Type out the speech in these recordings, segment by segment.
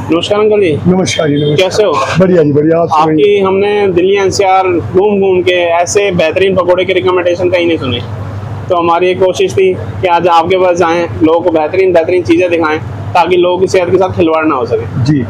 नमस्कार अंकल जी। नमस्कार जी, नमस्कार। कैसे हो? बढ़िया जी, बढ़िया। आप सुनाइए। आपकी हमने दिल्ली एनसीआर घूम घूम के ऐसे बेहतरीन पकौड़े की रिकमेंडेशन कहीं नहीं सुनी, तो हमारी एक कोशिश थी कि आज आपके पास जाएं, लोगों को बेहतरीन बेहतरीन चीज़ें दिखाएं ताकि लोगों की सेहत के साथ खिलवाड़ ना हो सके। जी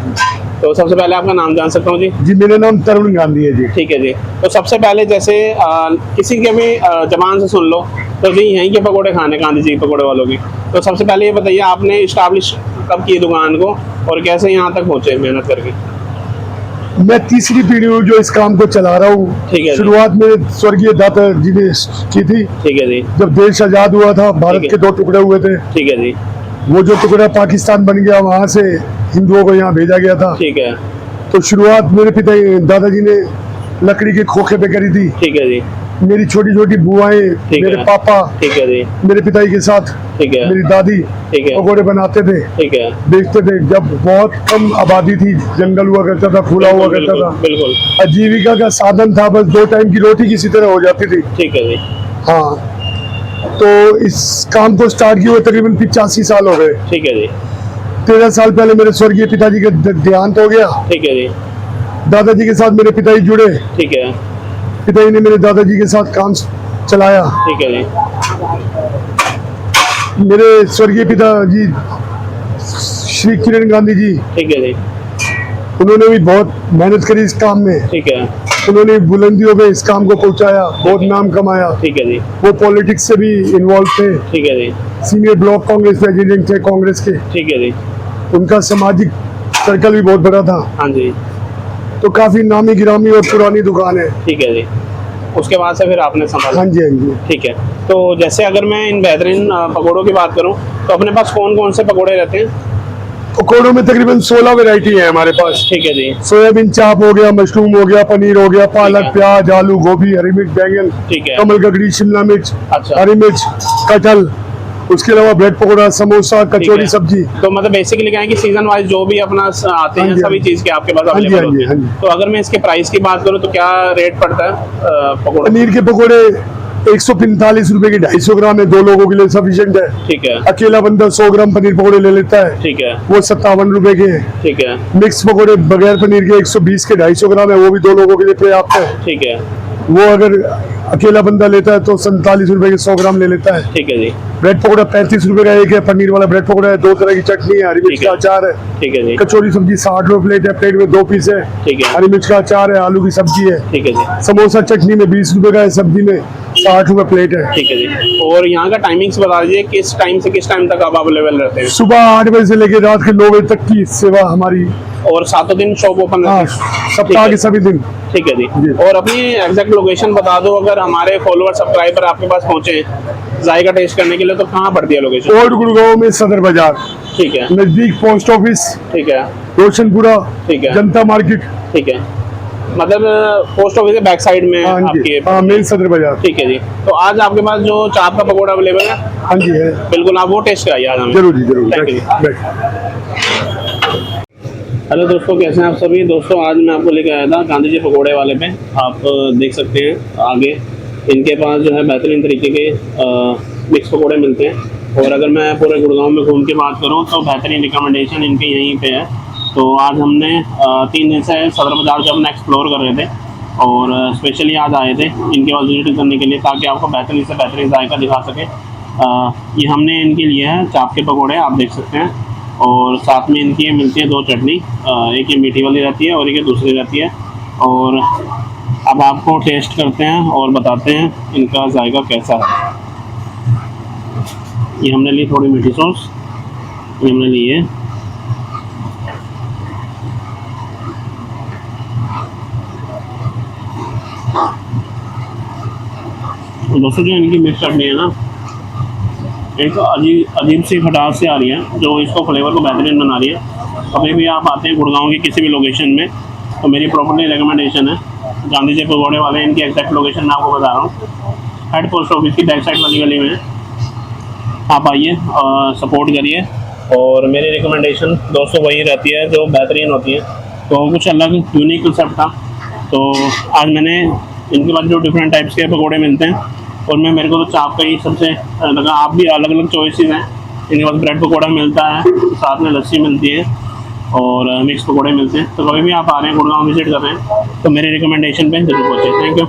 तो सबसे पहले आपका नाम जान सकता हूँ जी? जी, मेरा नाम तरुण गांधी है जी। ठीक है जी। तो सबसे पहले जैसे किसी के भी जबान से सुन लो तो जी यहीं के पकौड़े खाने, गांधी जी के पकौड़े वालों की। तो सबसे पहले ये बताइए, आपने इस्टाब्लिश कब की दुकान को और कैसे यहाँ तक पहुँचे मेहनत करके? मैं तीसरी पीढ़ी हूँ जो इस काम को चला रहा हूँ। ठीक है जी। शुरुआत में स्वर्गीय दाता जी ने की थी। ठीक है जी। जब देश आजाद हुआ था, भारत ठीक के है। 2 टुकड़े हुए थे। ठीक है जी। वो जो टुकड़ा पाकिस्तान बन गया, वहाँ से हिंदुओं को यहाँ भेजा गया था। ठीक है। तो शुरुआत मेरे पिता दादाजी ने लकड़ी के खोखे पे करी थी। ठीक है जी। मेरी छोटी छोटी बुआएं, ठीक मेरे है। पापा, ठीक है जी। मेरे पिताजी के साथ, ठीक है। मेरी दादी ठीक है। पकौड़े बनाते थे, ठीक है। देखते थे। जब बहुत कम आबादी थी, जंगल हुआ करता था, खुला हुआ करता बिल्कुल था, बिल्कुल। आजीविका का साधन था, बस 2 टाइम की रोटी किसी तरह हो जाती थी। ठीक है जी। हाँ, तो इस काम को स्टार्ट किए हुए तकरीबन 85 साल हो गए। ठीक है जी। 13 साल पहले मेरे स्वर्गीय पिताजी का देहांत हो गया। ठीक है जी। दादाजी के साथ मेरे पिताजी जुड़े। ठीक है। पिताजी ने मेरे दादाजी के साथ काम चलाया। ठीक है जी। मेरे स्वर्गीय पिताजी श्री किरण गांधी जी, ठीक है जी। उन्होंने भी बहुत मेहनत करी इस काम में। ठीक है। उन्होंने बुलंदियों पे इस काम को पहुंचाया, बहुत नाम कमाया। ठीक है जी। वो पॉलिटिक्स से भी इन्वॉल्व थे, ठीक है जी। सीनियर ब्लॉक कांग्रेस प्रेसिडेंट थे कांग्रेस के। ठीक है जी। उनका सामाजिक सर्कल भी बहुत बड़ा था। हाँ जी। तो काफी नामी गिरामी और पुरानी दुकान है। ठीक है जी। उसके बाद से फिर आपने संभाला? हाँ जी, हाँ जी। ठीक है। तो जैसे अगर मैं इन बेहतरीन पकौड़ों की बात करूं तो अपने पास कौन कौन से पकौड़े रहते हैं? पकौड़ों में तकरीबन 16 वैरायटी है हमारे पास। ठीक है जी। सोयाबीन चाप हो गया, मशरूम हो गया, पनीर हो गया, पालक, है। प्याज, आलू, गोभी, हरी मिर्च, बैंगन, ठीक है। कमल ककड़ी, शिमला मिर्च, अच्छा। हरी मिर्च, कटहल। उसके अलावा ब्रेड पकौड़ा, समोसा, ठीक कचौरी, है। सब्जी। तो मतलब बेसिकली क्या है कि सीजन वाइज जो भी अपना आते हाँ हैं जी, सभी हाँ चीज के आपके पास हाँ जी, अवेलेबल हाँ जी, होते हाँ हैं। जी। तो अगर मैं इसके प्राइस की बात करूं तो क्या रेट पड़ता है पकौड़े? पनीर के पकौड़े 145 रुपए के 250 ग्राम है, 2 लोगों के लिए सफिशिएंट है। ठीक है। अकेला बंदा 100 ग्राम पनीर पकौड़े ले लेता है, ठीक है। वो 57 रुपए के हैं। ठीक है। मिक्स पकौड़े बगैर पनीर के 120 के 250 ग्राम है, वो भी 2 लोगों के लिए पर्याप्त है। ठीक है। वो अगर अकेला बंदा लेता है तो 47 रुपए के 100 ग्राम ले लेता है। ठीक है जी। ब्रेड पकौड़ा 35 रुपए का एक है, पनीर वाला ब्रेड पकौड़ा है, 2 तरह की चटनी है, हरी मिर्च ठीक है। का अचार है, ठीक है जी। कचौरी सब्जी 60 रुपए प्लेट है, प्लेट में 2 पीस है, ठीक है। हरी मिर्च का अचार है, आलू की सब्जी है। ठीक है जी। समोसा चटनी में 20 रुपए का है, सब्जी में 60 रुपए प्लेट है। ठीक है जी। और यहाँ का टाइमिंग्स बता दीजिए, किस टाइम से किस टाइम तक आप अवेलेबल रहते हैं? सुबह 8 बजे से लेकर रात के 9 बजे तक की सेवा हमारी। और सातों दिन शॉप ओपन हाँ, रहती है? सप्ताह के सभी दिन। ठीक है जी। जी। और अपनी एग्जैक्ट लोकेशन बता दो, अगर हमारे फॉलोअर सब्सक्राइबर आपके पास पहुंचे जायका टेस्ट करने के लिए तो कहाँ पड़ती है लोकेशन? ओल्ड गुड़गांव में सदर बाजार, ठीक है। नजदीक पोस्ट ऑफिस, ठीक है। रोशनपुरा, ठीक है। जनता मार्केट। ठीक है। मतलब पोस्ट ऑफिस के बैक साइड में हाँ जी, आपकी? हाँ, मेन सदर बाजार। ठीक है जी। तो आज आपके पास जो चाप का पकौड़ा अवेलेबल है? हाँ जी, है। बिल्कुल, आप वो टेस्ट कराइए आज हमें। जरूर जी, जरूर। Thank you। बैठ। हेलो दोस्तों, कैसे हैं आप सभी? दोस्तों आज मैं आपको लेकर आया था गांधी जी पकौड़े वाले पे। आप देख सकते हैं आगे इनके पास जो है बेहतरीन तरीके के मिक्स पकौड़े मिलते हैं। और अगर मैं पूरे गुड़गांव में घूम के बात करूं तो बेहतरीन रिकमेंडेशन इनके यहीं पे है। तो आज हमने 3 दिन से सदर बाज़ार जो अपना एक्सप्लोर कर रहे थे और स्पेशली आज आए थे इनके पास विजिट करने के लिए ताकि आपको बेहतरीन से बेहतरीन जायका दिखा सके। ये हमने इनके लिए है चाप के पकौड़े, आप देख सकते हैं। और साथ में इनकी मिलती है 2 चटनी, एक ये मीठी वाली रहती है और एक ये दूसरी रहती है। और अब आपको टेस्ट करते हैं और बताते हैं इनका जायका कैसा है। ये हमने ली थोड़ी मीठी सॉस, ये हमने ली है। दोस्तों जो इनकी मिक्स चटनी है ना, एक अजीब सी खटास से आ रही है जो इसको फ्लेवर को बेहतरीन बना रही है। कभी भी आप आते हैं गुड़गांव की किसी भी लोकेशन में तो मेरी प्रॉपर्ली रिकमेंडेशन है गांधी जी पकौड़े वाले। इनकी एग्जैक्ट लोकेशन मैं आपको बता रहा हूँ, हेड पोस्ट ऑफिस की बैक साइड वाली गली में। आप आइए, सपोर्ट करिए। और मेरी रिकमेंडेशन दोस्तों वही रहती है जो बेहतरीन होती है। तो कुछ अलग यूनिक कंसेप्ट था, तो आज मैंने इनके पास जो डिफरेंट टाइप्स के पकौड़े मिलते हैं और मेरे को तो चाप का ही सबसे लगा। आप भी अलग अलग चॉइसेस हैं, इनके पास ब्रेड पकौड़ा मिलता है, साथ में लस्सी मिलती है और मिक्स पकौड़े मिलते हैं। तो कभी भी आप आ रहे हैं गुड़गांव विजिट कर रहे हैं तो मेरे रिकमेंडेशन पे जरूर पहुँचे। Thank you.